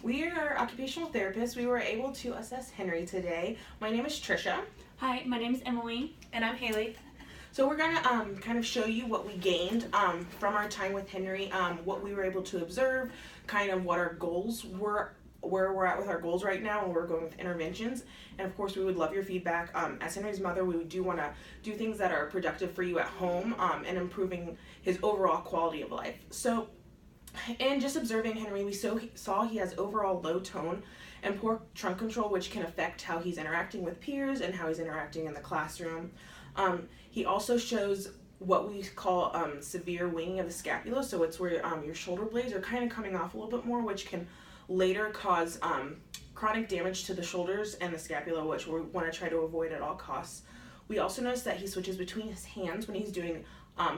We are occupational therapists. We were able to assess Henry today. My name is Trisha. Hi, my name is Emily. And I'm Haley. So we're going to kind of show you what we gained from our time with Henry, what we were able to observe, kind of what our goals were, where we're at with our goals right now, and we're going with interventions. And of course, we would love your feedback. As Henry's mother, we do want to do things that are productive for you at home and improving his overall quality of life. So, and just observing Henry, we saw he has overall low tone and poor trunk control, which can affect how he's interacting with peers and how he's interacting in the classroom. He also shows what we call severe winging of the scapula, so it's where your shoulder blades are kind of coming off a little bit more, which can later cause chronic damage to the shoulders and the scapula, which we want to try to avoid at all costs. We also notice that he switches between his hands when he's doing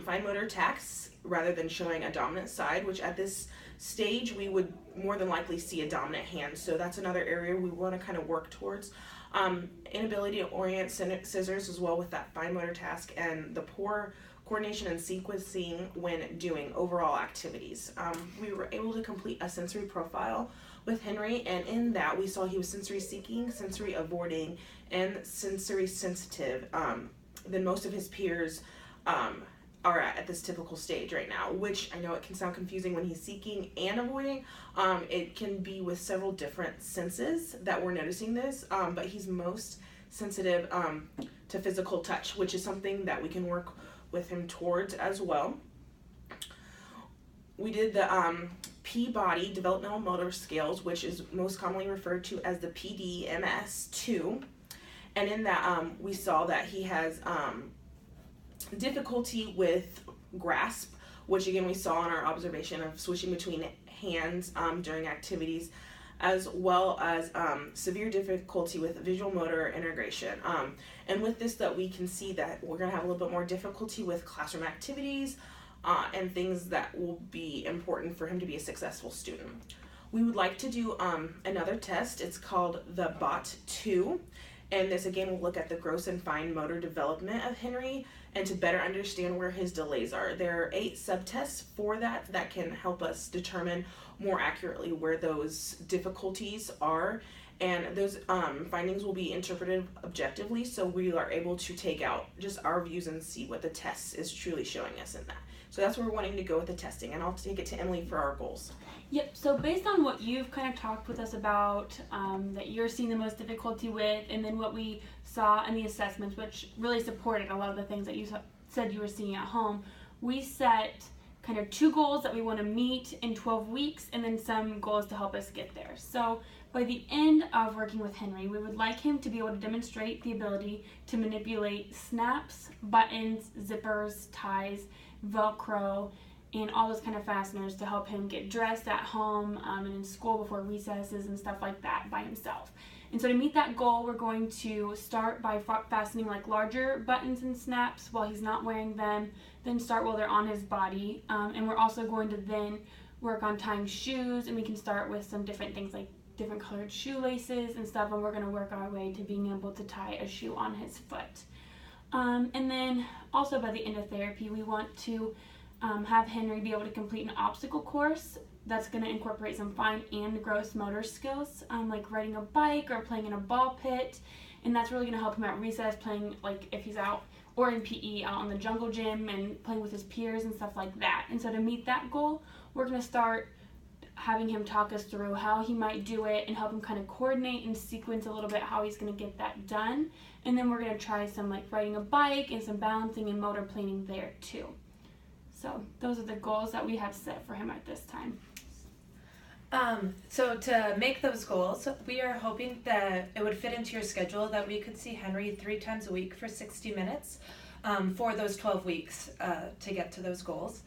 fine motor tasks rather than showing a dominant side, which at this stage we would more than likely see a dominant hand. So that's another area we want to kind of work towards. Inability to orient scissors as well with that fine motor task, and the poor coordination and sequencing when doing overall activities. We were able to complete a sensory profile with Henry, and in that we saw he was sensory seeking, sensory avoiding, and sensory sensitive than most of his peers are at this typical stage right now, which I know it can sound confusing when he's seeking and avoiding. It can be with several different senses that we're noticing this, but he's most sensitive to physical touch, which is something that we can work with him towards as well. We did the Peabody Developmental Motor Scales, which is most commonly referred to as the PDMS-2, and in that we saw that he has difficulty with grasp, which again we saw in our observation of switching between hands during activities, as well as severe difficulty with visual motor integration. And with this, that we can see that we're going to have a little bit more difficulty with classroom activities and things that will be important for him to be a successful student. We would like to do another test. It's called the BOT-2. And this again will look at the gross and fine motor development of Henry and to better understand where his delays are. There are 8 subtests for that can help us determine more accurately where those difficulties are. And those findings will be interpreted objectively, so we are able to take out just our views and see what the test is truly showing us in that. So that's where we're wanting to go with the testing, and I'll take it to Emily for our goals. Yep, so based on what you've kind of talked with us about, that you're seeing the most difficulty with, and then what we saw in the assessments, which really supported a lot of the things that you said you were seeing at home, we set kind of 2 goals that we want to meet in 12 weeks, and then some goals to help us get there. So by the end of working with Henry, we would like him to be able to demonstrate the ability to manipulate snaps, buttons, zippers, ties, Velcro, and all those kind of fasteners to help him get dressed at home and in school before recesses and stuff like that by himself. And so to meet that goal, we're going to start by fastening like larger buttons and snaps while he's not wearing them, then start while they're on his body. And we're also going to then work on tying shoes, and we can start with some different things like different colored shoelaces and stuff, and we're going to work our way to being able to tie a shoe on his foot. And then also by the end of therapy, we want to have Henry be able to complete an obstacle course that's going to incorporate some fine and gross motor skills, like riding a bike or playing in a ball pit, and that's really going to help him at recess, playing like if he's out or in PE out on the jungle gym and playing with his peers and stuff like that. And so to meet that goal, we're going to start having him talk us through how he might do it and help him kind of coordinate and sequence a little bit how he's going to get that done. And then we're going to try some like riding a bike and some balancing and motor planning there too. So those are the goals that we have set for him at this time. So to make those goals, we are hoping that it would fit into your schedule, that we could see Henry 3 times a week for 60 minutes for those 12 weeks to get to those goals.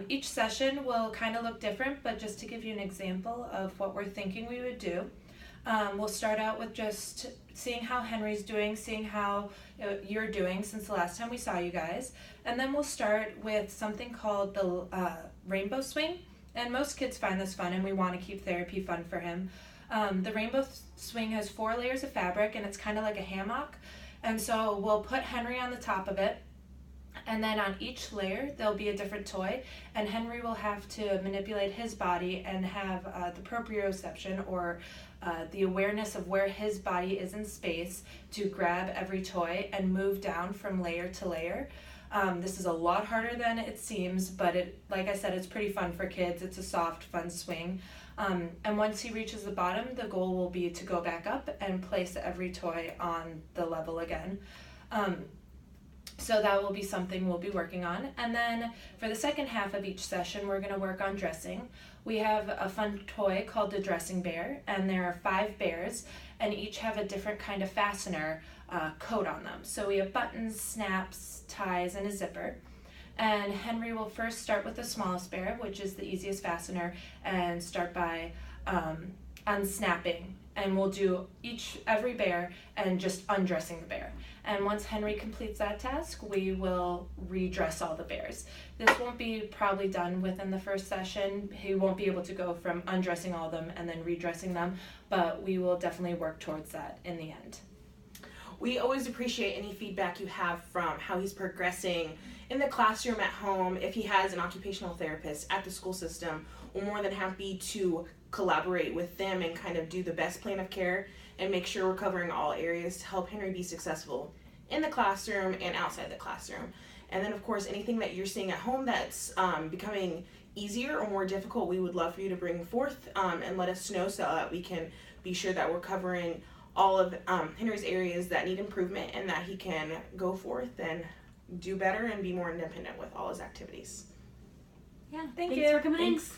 Each session will kind of look different, but just to give you an example of what we're thinking we would do, we'll start out with just seeing how Henry's doing, seeing how you're doing since the last time we saw you guys, and then we'll start with something called the rainbow swing. And most kids find this fun, and we want to keep therapy fun for him. The rainbow swing has 4 layers of fabric, and it's kind of like a hammock. And so we'll put Henry on the top of it, And then on each layer, there'll be a different toy, and Henry will have to manipulate his body and have the proprioception, or the awareness of where his body is in space, to grab every toy and move down from layer to layer. This is a lot harder than it seems, but like I said, it's pretty fun for kids. It's a soft, fun swing. And once he reaches the bottom, the goal will be to go back up and place every toy on the level again. So that will be something we'll be working on. And then for the second half of each session, we're going to work on dressing. We have a fun toy called the dressing bear, and there are 5 bears, and each have a different kind of fastener coat on them. So we have buttons, snaps, ties, and a zipper. And Henry will first start with the smallest bear, which is the easiest fastener, and start by unsnapping. And we'll do every bear and just undressing the bear. And once Henry completes that task, we will redress all the bears. This won't be probably done within the first session. He won't be able to go from undressing all of them and then redressing them, but we will definitely work towards that in the end. We always appreciate any feedback you have from how he's progressing in the classroom, at home. If he has an occupational therapist at the school system, we're more than happy to collaborate with them and kind of do the best plan of care and make sure we're covering all areas to help Henry be successful in the classroom and outside the classroom. And then, of course, anything that you're seeing at home that's becoming easier or more difficult, we would love for you to bring forth and let us know, so that we can be sure that we're covering all of Henry's areas that need improvement, and that he can go forth and do better and be more independent with all his activities. Yeah, Thank thanks you. for coming in. Thanks.